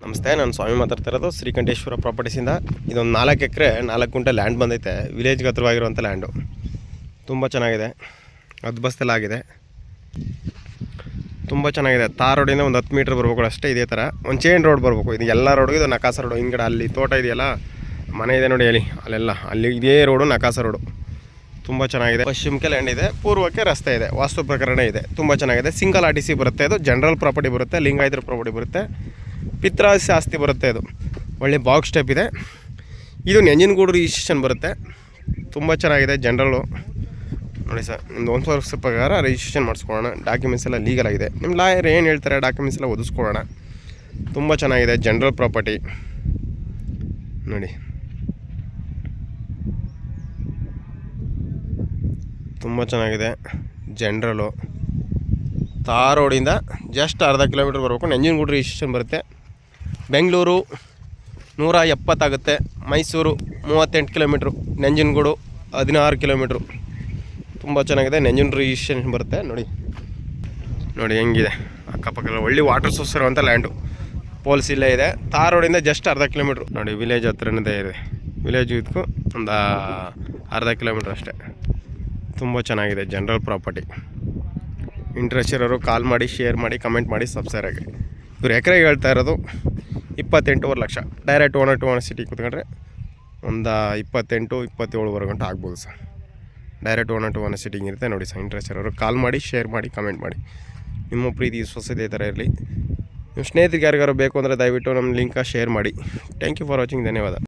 ನಮಸ್ತೆ, ನಾನು ಸ್ವಾಮಿ ಮಾತಾಡ್ತಾ ಇರೋದು ಶ್ರೀಕಂಠೇಶ್ವರ ಪ್ರಾಪರ್ಟೀಸಿಂದ. ಇದೊಂದು 4 ಎಕರೆ 4 ಗುಂಟೆ ಲ್ಯಾಂಡ್ ಬಂದೈತೆ. ವಿಲೇಜ್ಗೆ ಹತ್ರವಾಗಿರುವಂಥ ಲ್ಯಾಂಡು ತುಂಬ ಚೆನ್ನಾಗಿದೆ. ಅದ್ಬಸ್ತೆಲ್ಲ ಆಗಿದೆ, ತುಂಬ ಚೆನ್ನಾಗಿದೆ. ತಾರ್ ರೋಡಿಂದ ಒಂದು 10 ಮೀಟ್ರ್ ಬರ್ಬೇಕು ಅಷ್ಟೇ. ಇದೇ ಥರ ಒಂದು ಚೈನ್ ರೋಡ್ ಬರಬೇಕು. ಇದು ಎಲ್ಲ ರೋಡ್ಗೆ ಇದು ನಕಾಸ ರೋಡು. ಹಿಂದ್ಗಡೆ ಅಲ್ಲಿ ತೋಟ ಇದೆಯಲ್ಲ, ಮನೆ ಇದೆ ನೋಡಿ, ಅಲ್ಲೆಲ್ಲ ಅಲ್ಲಿ ಇದೇ ರೋಡು ನಕಾಸ ರೋಡು. ತುಂಬ ಚೆನ್ನಾಗಿದೆ. ಪಶ್ಚಿಮಕ್ಕೆ ಲ್ಯಾಂಡ್ ಇದೆ, ಪೂರ್ವಕ್ಕೆ ರಸ್ತೆ ಇದೆ, ವಾಸ್ತು ಪ್ರಕರಣ ಇದೆ. ತುಂಬ ಚೆನ್ನಾಗಿದೆ. ಸಿಂಗಲ್ RTC ಬರುತ್ತೆ. ಇದು ಜನರಲ್ ಪ್ರಾಪರ್ಟಿ ಬರುತ್ತೆ, ಲಿಂಗಾಯತರ ಪ್ರಾಪರ್ಟಿ ಬರುತ್ತೆ, ಪಿತ್ರಾಸ್ತಿ ಆಸ್ತಿ ಬರುತ್ತೆ. ಇದು ಒಳ್ಳೆ ಬಾಕ್ಸ್ ಟೈಪ್ ಇದೆ. ಇದು ನಂಜನಗೂಡು ರಿಜಿಸ್ಟ್ರೇಷನ್ ಬರುತ್ತೆ. ತುಂಬ ಚೆನ್ನಾಗಿದೆ. ಜನರಲ್ಲು ನೋಡಿ ಸರ್, ನಿಮ್ದು 1 ವರ್ಷ ಪ್ರಕಾರ ರಿಜಿಸ್ಟ್ರೇಷನ್ ಮಾಡಿಸ್ಕೊಳ್ಳೋಣ. ಡಾಕ್ಯುಮೆಂಟ್ಸ್ ಎಲ್ಲ ಲೀಗಲ್ ಆಗಿದೆ. ನಿಮ್ಮ ಲಾಯರ್ ಏನು ಹೇಳ್ತಾರೆ ಡಾಕ್ಯುಮೆಂಟ್ಸ್ ಎಲ್ಲ ಒದಿಸ್ಕೊಳ್ಳೋಣ. ತುಂಬ ಚೆನ್ನಾಗಿದೆ. ಜನರಲ್ ಪ್ರಾಪರ್ಟಿ ನೋಡಿ, ತುಂಬ ಚೆನ್ನಾಗಿದೆ. ಜನರಲು ತಾರ್ ರೋಡಿಂದ ಜಸ್ಟ್ ಅರ್ಧ ಕಿಲೋಮೀಟ್ರ್ ಬರಬೇಕು. ನಂಜನಗೂಡು ರಿಜಿಸ್ಟ್ರೇಷನ್ ಬರುತ್ತೆ. ಬೆಂಗಳೂರು 170 ಆಗುತ್ತೆ. ಮೈಸೂರು 38 ಕಿಲೋಮೀಟ್ರು. ನಂಜನಗೂಡು 16 ಕಿಲೋಮೀಟ್ರು. ತುಂಬ ಚೆನ್ನಾಗಿದೆ. ನಂಜನಗೂಡು ರಿಜಿಸ್ಟ್ರೇಷನ್ ಬರುತ್ತೆ. ನೋಡಿ ಹೆಂಗಿದೆ. ಅಕ್ಕಪಕ್ಕ ಒಳ್ಳೆ ವಾಟರ್ ಸೋರ್ಸ್ ಇರುವಂಥ ಲ್ಯಾಂಡು. ಪೋಲ್ಸ್ ಇಲ್ಲೇ ಇದೆ. ತಾರ್ ರೋಡಿಂದ ಜಸ್ಟ್ ಅರ್ಧ ಕಿಲೋಮೀಟ್ರು. ನೋಡಿ, ವಿಲೇಜ್ ಹತ್ರನೇ ಇದೆ. ವಿಲೇಜ್ ಇದಕ್ಕೂ ಒಂದು ಅರ್ಧ ಕಿಲೋಮೀಟ್ರ್ ಅಷ್ಟೇ. ತುಂಬ ಚೆನ್ನಾಗಿದೆ. General property. ಇಂಟ್ರೆಸ್ಟ್ ಇರೋರು ಕಾಲ್ ಮಾಡಿ, ಶೇರ್ ಮಾಡಿ, ಕಮೆಂಟ್ ಮಾಡಿ, ಸಬ್ಸ್ಕ್ರೈಬ್ ಆಗಿ. ಇವ್ರು ಎಕರೆಗೆ ಹೇಳ್ತಾ ಇರೋದು 28.5 lakh. Direct owner to owner city ಕೂತ್ಕೊಂಡ್ರೆ ಒಂದು 28-27 ಗಂಟೆ ಆಗ್ಬೋದು sir. Direct owner to owner sitting ಇರುತ್ತೆ ನೋಡಿ ಸರ್. ಇಂಟ್ರೆಸ್ಟ್ ಇರೋರು ಕಾಲ್ ಮಾಡಿ, ಶೇರ್ ಮಾಡಿ, ಕಮೆಂಟ್ ಮಾಡಿ. ನಿಮ್ಮ ಪ್ರೀತಿ ವಿಶ್ವಾಸ ಇದೇ ಥರ ಇರಲಿ. ನಿಮ್ಮ ಸ್ನೇಹಿತರಿಗೆ ಯಾರಿಗಾರು ಬೇಕು ಅಂದರೆ ದಯವಿಟ್ಟು ನಮ್ಮ ಲಿಂಕ ಶೇರ್ ಮಾಡಿ. Thank you for watching. ಧನ್ಯವಾದ.